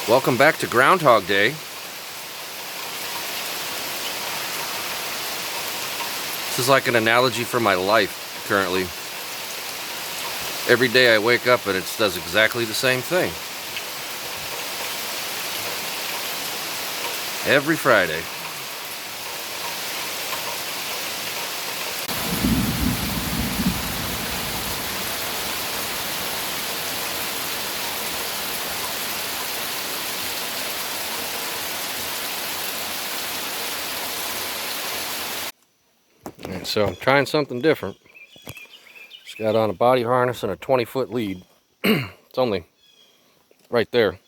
Welcome back to Groundhog Day. This is like an analogy for my life currently. Every day I wake up and it does exactly the same thing. Every Friday. And so I'm trying something different. Just got on a body harness and a 20-foot lead. It's only right there.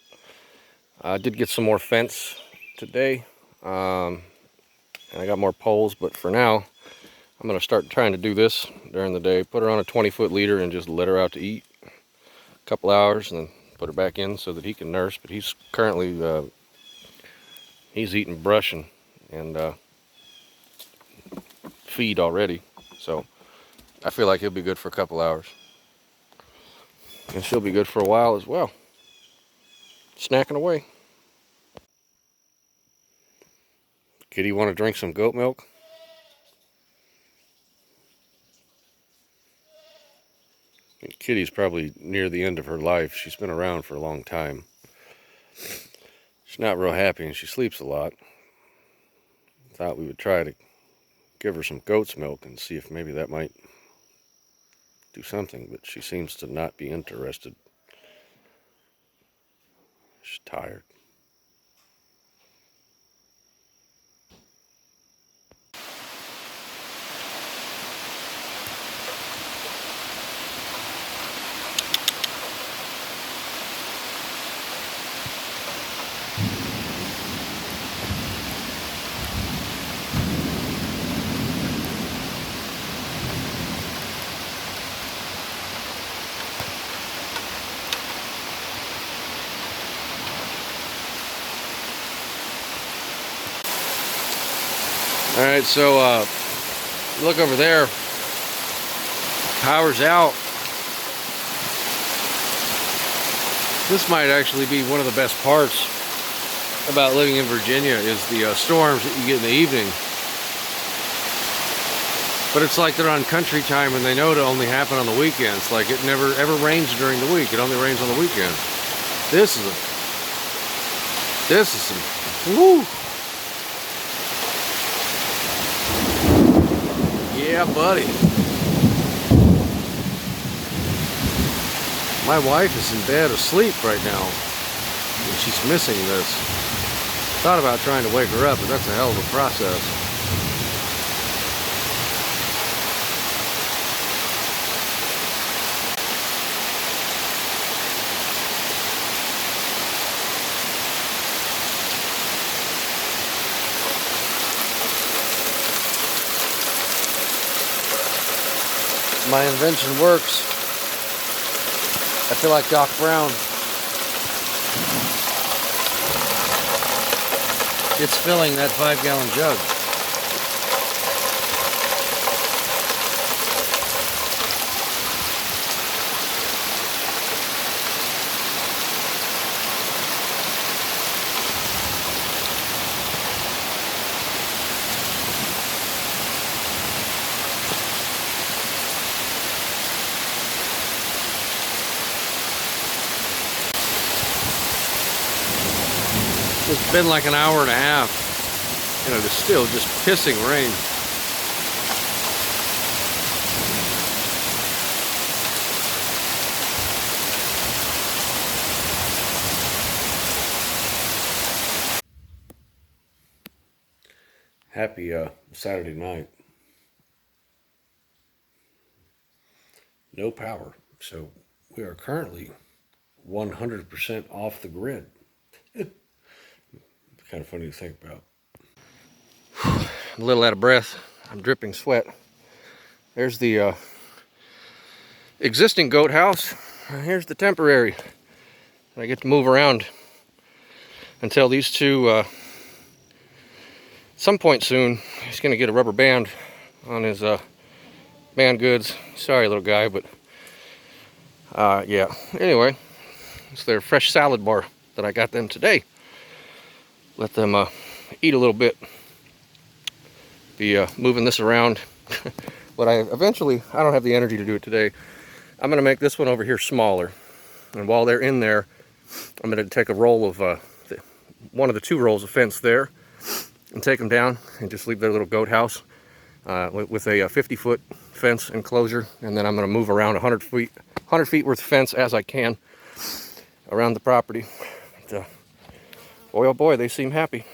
I did get some more fence today, and I got more poles, but for now I'm going to start trying to do this during the day. Put her on a 20-foot leader and just let her out to eat a couple hours, and then put her back in so that he can nurse. But he's currently he's eating brush and feed already, so I feel like he'll be good for a couple hours, and she'll be good for a while as well, snacking away. Kitty, want to drink some goat milk? Kitty's probably near the end of her life. She's been around for a long time. She's not real happy and she sleeps a lot. Thought we would try to give her some goat's milk and see if maybe that might do something, but she seems to not be interested. She's tired. Alright, so look over there. Power's out. This might actually be one of the best parts about living in Virginia, is the storms that you get in the evening. But it's like they're on country time and they know to only happen on the weekends. Like it never ever rains during the week. It only rains on the weekends. This is some woo. Yeah, buddy. My wife is in bed asleep right now, and she's missing this. Thought about trying to wake her up, but that's a hell of a process. My invention works. I feel like Doc Brown. It's filling that 5-gallon jug. It's been like an hour and a half, and it is still just pissing rain. Happy Saturday night. No power, so we are currently 100% off the grid. Kind of funny to think about. I'm a little out of breath. I'm dripping sweat. There's the existing goat house. Here's the temporary. I get to move around until these two, at some point soon, he's going to get a rubber band on his band goods. Sorry, little guy, but yeah. Anyway, it's their fresh salad bar. that I got them today. Let them eat a little bit. Be moving this around. But I don't have the energy to do it today. I'm going to make this one over here smaller. And while they're in there, I'm going to take a roll of, one of the 2 rolls of fence there, and take them down and just leave their little goat house with a 50-foot fence enclosure. And then I'm going to move around 100 feet worth of fence as I can around the property. But, boy, oh boy, they seem happy.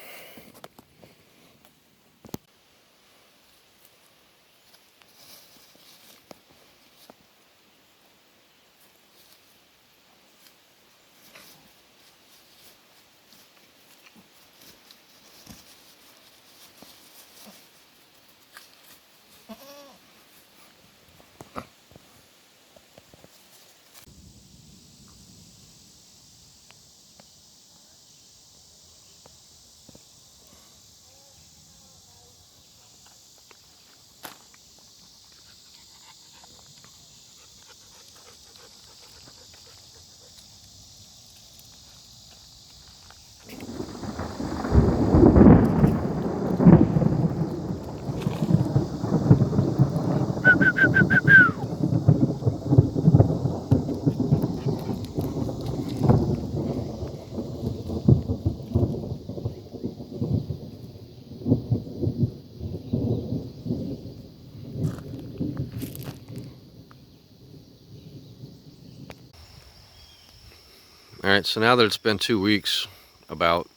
Alright, so now that it's been 2 weeks, about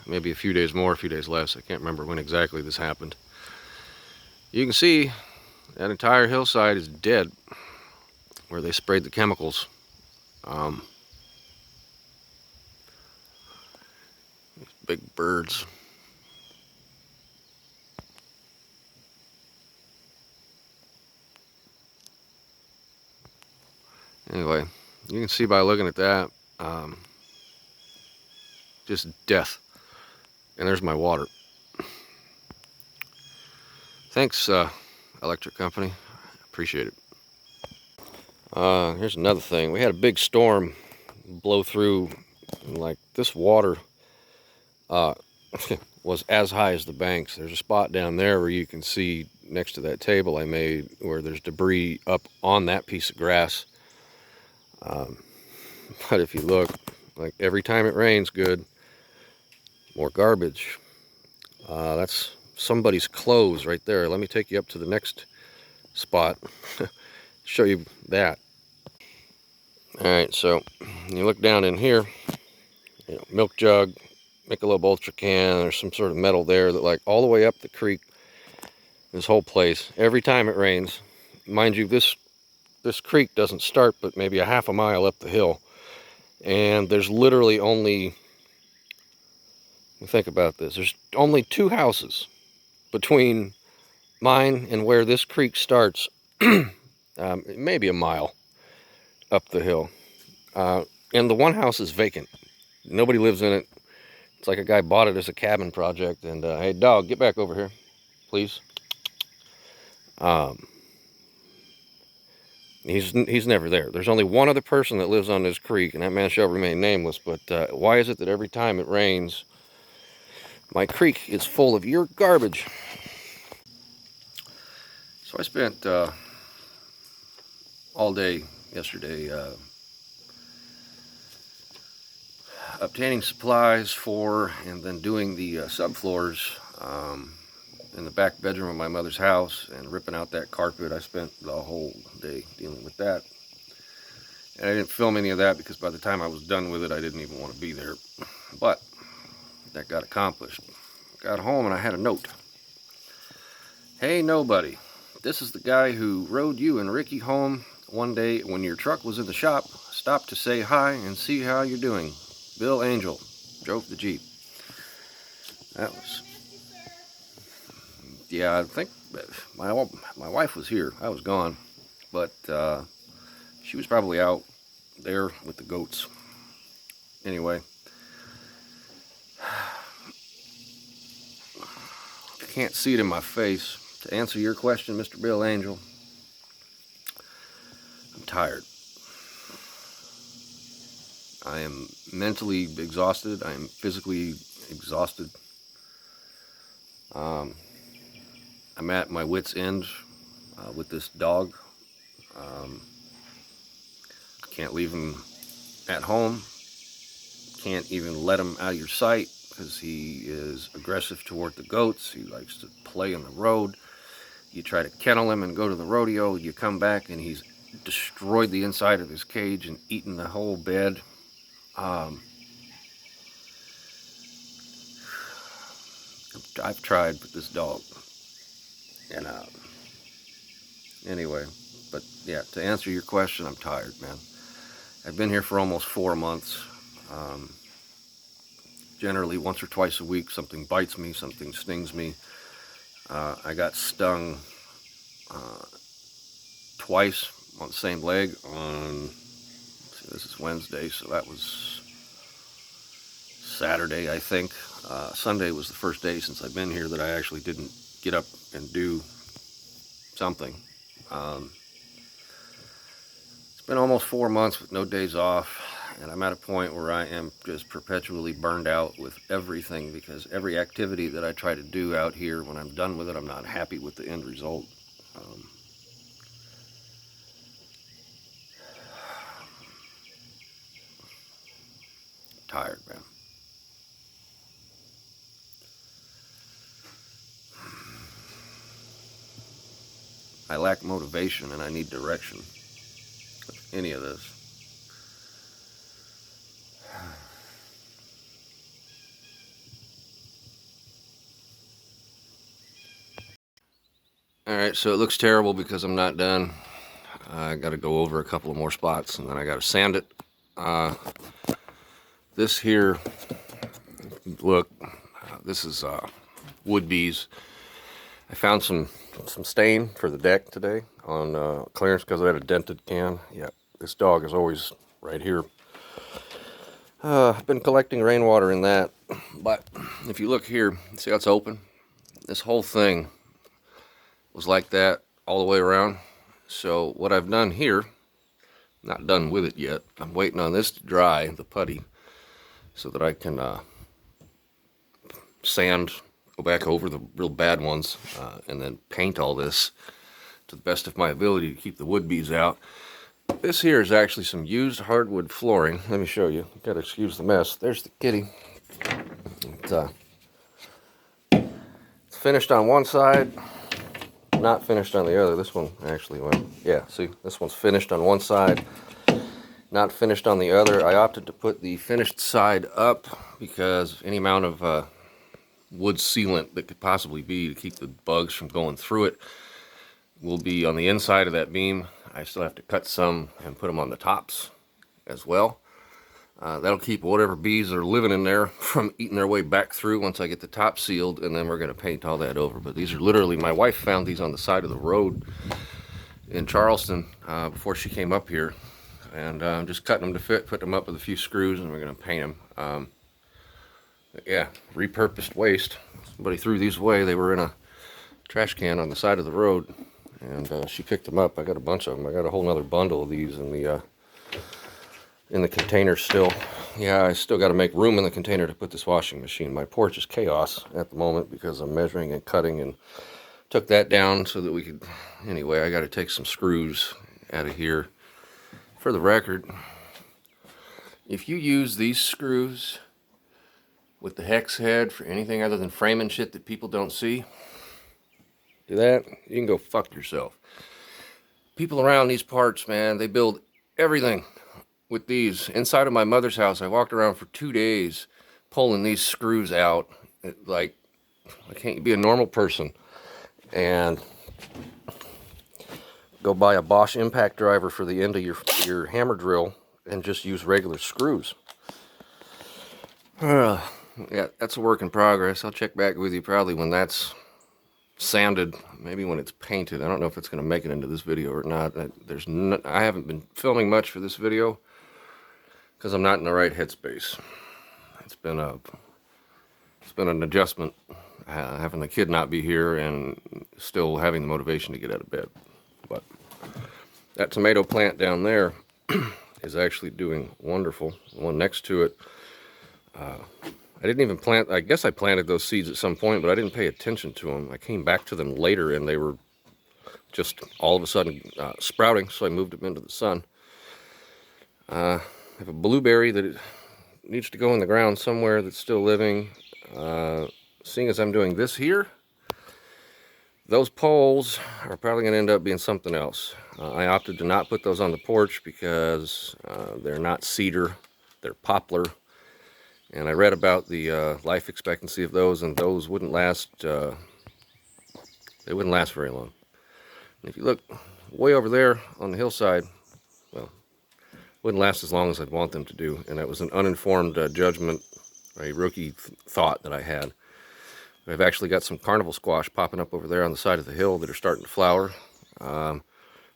maybe a few days more, a few days less, I can't remember when exactly this happened. You can see that entire hillside is dead where they sprayed the chemicals. Big birds. Anyway, you can see by looking at that, just death. And there's my water. Thanks, electric company. Appreciate it. Here's another thing. We had a big storm blow through, and like this water was as high as the banks. There's a spot down there where you can see next to that table I made where there's debris up on that piece of grass. But if you look, like every time it rains good, more garbage. That's somebody's clothes right there. Let me take you up to the next spot. Show you that. Alright, so you look down in here, you know, milk jug, Michelob Ultra can, there's some sort of metal there that like all the way up the creek, this whole place, every time it rains, mind you, this creek doesn't start but maybe a half a mile up the hill, and there's literally only, think about this, there's only 2 houses between mine and where this creek starts, maybe a mile up the hill. And the one house is vacant. Nobody lives in it. It's like a guy bought it as a cabin project. And hey, dog, get back over here, please. He's never there. There's only one other person that lives on this creek, and that man shall remain nameless. But why is it that every time it rains, my creek is full of your garbage? So I spent all day yesterday obtaining supplies for and then doing the subfloors in the back bedroom of my mother's house and ripping out that carpet. I spent the whole day dealing with that. And I didn't film any of that because by the time I was done with it, I didn't even want to be there. But that got accomplished. Got home and I had a note. Hey, nobody. This is the guy who rode you and Ricky home one day when your truck was in the shop. Stopped to say hi and see how you're doing. Bill Angel drove the Jeep. That was, yeah, I think my wife was here. I was gone, but she was probably out there with the goats. Anyway, I can't see it in my face. To answer your question, Mr. Bill Angel, I'm tired. I am mentally exhausted. I am physically exhausted. I'm at my wit's end with this dog. Can't leave him at home. Can't even let him out of your sight because he is aggressive toward the goats. He likes to play in the road. You try to kennel him and go to the rodeo. You come back and he's destroyed the inside of his cage and eaten the whole bed. I've tried with this dog. And anyway, but yeah, to answer your question, I'm tired, man. I've been here for almost 4 months. Generally, once or twice a week, something bites me, something stings me. I got stung twice on the same leg on, this is Wednesday, so that was Saturday, I think. Sunday was the first day since I've been here that I actually didn't get up and do something. It's been almost 4 months with no days off, and I'm at a point where I am just perpetually burned out with everything, because every activity that I try to do out here, when I'm done with it, I'm not happy with the end result. Tired, man. I lack motivation and I need direction with any of this. Alright, so it looks terrible because I'm not done. I got to go over a couple of more spots and then I got to sand it. This here, look, this is wood bees. I found some stain for the deck today on clearance because I had a dented can. Yeah, this dog is always right here. I've been collecting rainwater in that, but if you look here, see how it's open? This whole thing was like that all the way around. So what I've done here, not done with it yet, I'm waiting on this to dry, the putty, so that I can sand, go back over the real bad ones, and then paint all this to the best of my ability to keep the wood bees out. This here is actually some used hardwood flooring. Let me show you. You gotta excuse the mess. There's the kitty. It's finished on one side, not finished on the other. This one actually went, yeah, see, this one's finished on one side, not finished on the other. I opted to put the finished side up because any amount of wood sealant that could possibly be to keep the bugs from going through it will be on the inside of that beam. I still have to cut some and put them on the tops as well. That'll keep whatever bees are living in there from eating their way back through once I get the top sealed, and then we're going to paint all that over. But these are literally, my wife found these on the side of the road in Charleston before she came up here, and I'm just cutting them to fit, putting them up with a few screws, and we're going to paint them. Yeah, repurposed waste. Somebody threw these away. They were in a trash can on the side of the road, and she picked them up. I got a bunch of them. I got a whole nother bundle of these in the container still. Yeah, I still got to make room in the container to put this washing machine. My porch is chaos at the moment because I'm measuring and cutting, and took that down so that we could, anyway, I got to take some screws out of here. For the record, if you use these screws with the hex head for anything other than framing shit that people don't see, do that, you can go fuck yourself. People around these parts, man, they build everything with these. Inside of my mother's house, I walked around for 2 days pulling these screws out. Like, I can't be a normal person and go buy a Bosch impact driver for the end of your hammer drill and just use regular screws. Yeah, that's a work in progress. I'll check back with you probably when that's sanded, maybe when it's painted. I don't know if it's going to make it into this video or not. I haven't been filming much for this video because I'm not in the right headspace. It's been an adjustment, having the kid not be here and still having the motivation to get out of bed. But that tomato plant down there, is actually doing wonderful. The one next to it, I didn't even plant. I guess I planted those seeds at some point, but I didn't pay attention to them. I came back to them later, and they were just all of a sudden sprouting, so I moved them into the sun. I have a blueberry that needs to go in the ground somewhere that's still living. Seeing as I'm doing this here, those poles are probably going to end up being something else. I opted to not put those on the porch because they're not cedar, they're poplar. And I read about the life expectancy of those, and those wouldn't last, they wouldn't last very long. And if you look way over there on the hillside, well, wouldn't last as long as I'd want them to do. And that was an uninformed judgment, a rookie thought that I had. I've actually got some carnival squash popping up over there on the side of the hill that are starting to flower.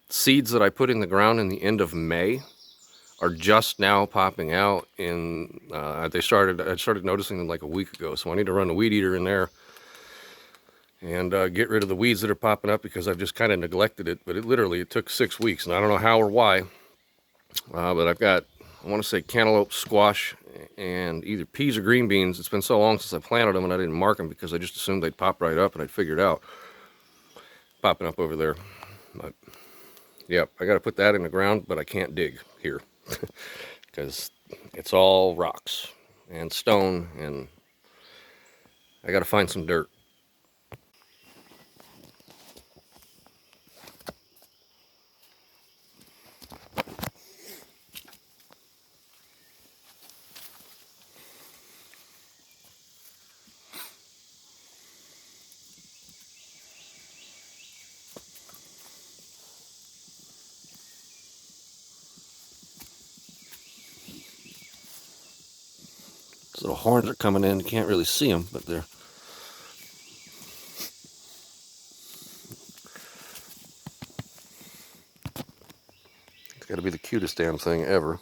Seeds that I put in the ground in the end of May are just now popping out. I started noticing them like a week ago, so I need to run a weed eater in there and get rid of the weeds that are popping up, because I've just kind of neglected it. But it took 6 weeks, and I don't know how or why. But I've got, I want to say, cantaloupe, squash, and either peas or green beans. It's been so long since I planted them, and I didn't mark them because I just assumed they'd pop right up, and I'd figured out popping up over there. But yeah, I got to put that in the ground, but I can't dig here because it's all rocks and stone, and I got to find some dirt. These little horns are coming in. You can't really see them, but they're... It's got to be the cutest damn thing ever.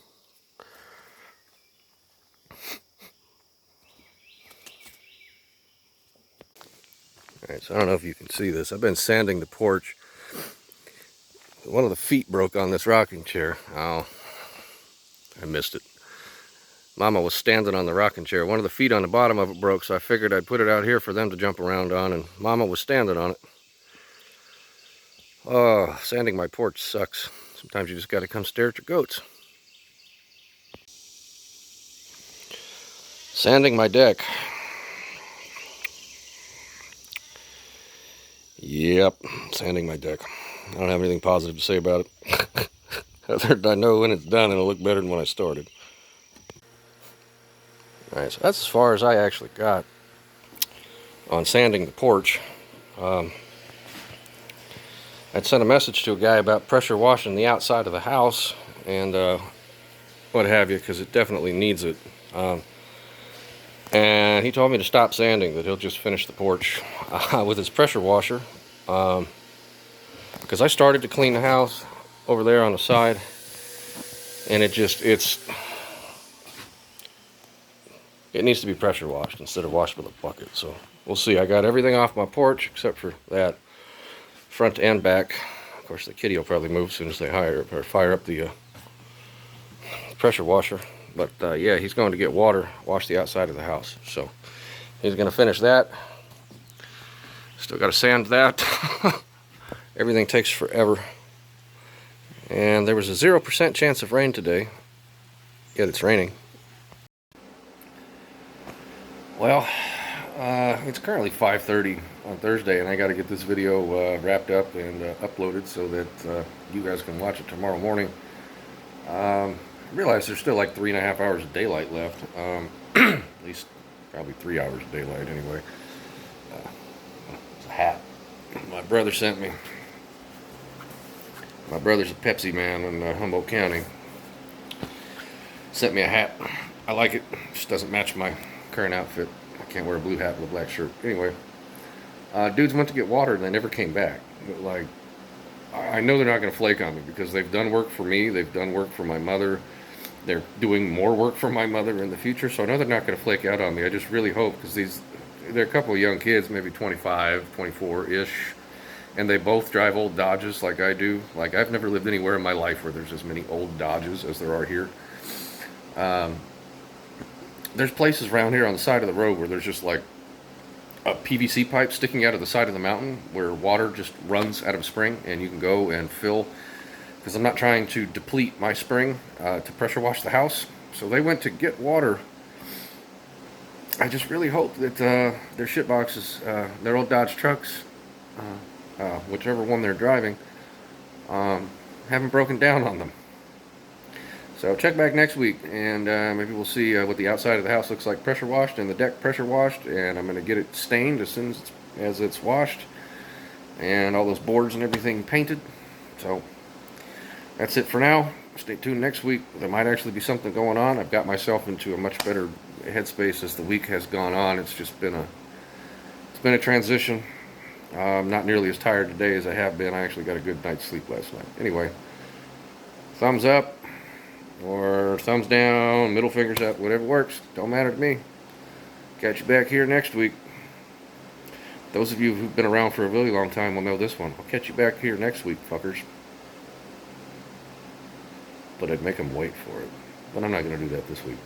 Alright, so I don't know if you can see this. I've been sanding the porch. One of the feet broke on this rocking chair. Oh, I missed it. Mama was standing on the rocking chair. One of the feet on the bottom of it broke, so I figured I'd put it out here for them to jump around on, and Mama was standing on it. Oh, sanding my porch sucks. Sometimes you just got to come stare at your goats. Sanding my deck. Yep, sanding my deck. I don't have anything positive to say about it. I know when it's done it'll look better than when I started. Alright, so that's as far as I actually got on sanding the porch. I'd sent a message to a guy about pressure washing the outside of the house and what have you, because it definitely needs it. And he told me to stop sanding, that he'll just finish the porch with his pressure washer. Because I started to clean the house over there on the side, and it needs to be pressure washed instead of washed with a bucket. So we'll see. I got everything off my porch except for that, front and back. Of course, the kitty will probably move as soon as they fire up the pressure washer. But yeah, he's going to get water, wash the outside of the house. So he's going to finish that. Still got to sand that. Everything takes forever. And there was a 0% chance of rain today, yet it's raining. Well, it's currently 5:30 on Thursday, and I got to get this video wrapped up and uploaded so that you guys can watch it tomorrow morning. I realize there's still like 3.5 hours of daylight left. At least probably 3 hours of daylight anyway. It's a hat my brother sent me. My brother's a Pepsi man in Humboldt County. Sent me a hat. I like it. Just doesn't match my current outfit. I can't wear a blue hat with a black shirt. Anyway, dudes went to get water and they never came back. But like, I know they're not going to flake on me because they've done work for me. They've done work for my mother. They're doing more work for my mother in the future. So I know they're not going to flake out on me. I just really hope, because they're a couple of young kids, maybe 25, 24-ish. and they both drive old Dodges like I do. Like, I've never lived anywhere in my life where there's as many old Dodges as there are here. There's places around here on the side of the road where there's just like a PVC pipe sticking out of the side of the mountain where water just runs out of a spring, and you can go and fill, because I'm not trying to deplete my spring to pressure wash the house. So they went to get water. I just really hope that their shit boxes, their old Dodge trucks, whichever one they're driving, haven't broken down on them. So check back next week, and maybe we'll see what the outside of the house looks like pressure washed and the deck pressure washed, and I'm going to get it stained as soon as it's washed, and all those boards and everything painted. So that's it for now. Stay tuned next week. There might actually be something going on. I've got myself into a much better headspace as the week has gone on. It's just been a transition. I'm not nearly as tired today as I have been. I actually got a good night's sleep last night. Anyway, thumbs up or thumbs down, middle fingers up, whatever works. Don't matter to me. Catch you back here next week. Those of you who've been around for a really long time will know this one. I'll catch you back here next week, fuckers. But I'd make them wait for it. But I'm not going to do that this week.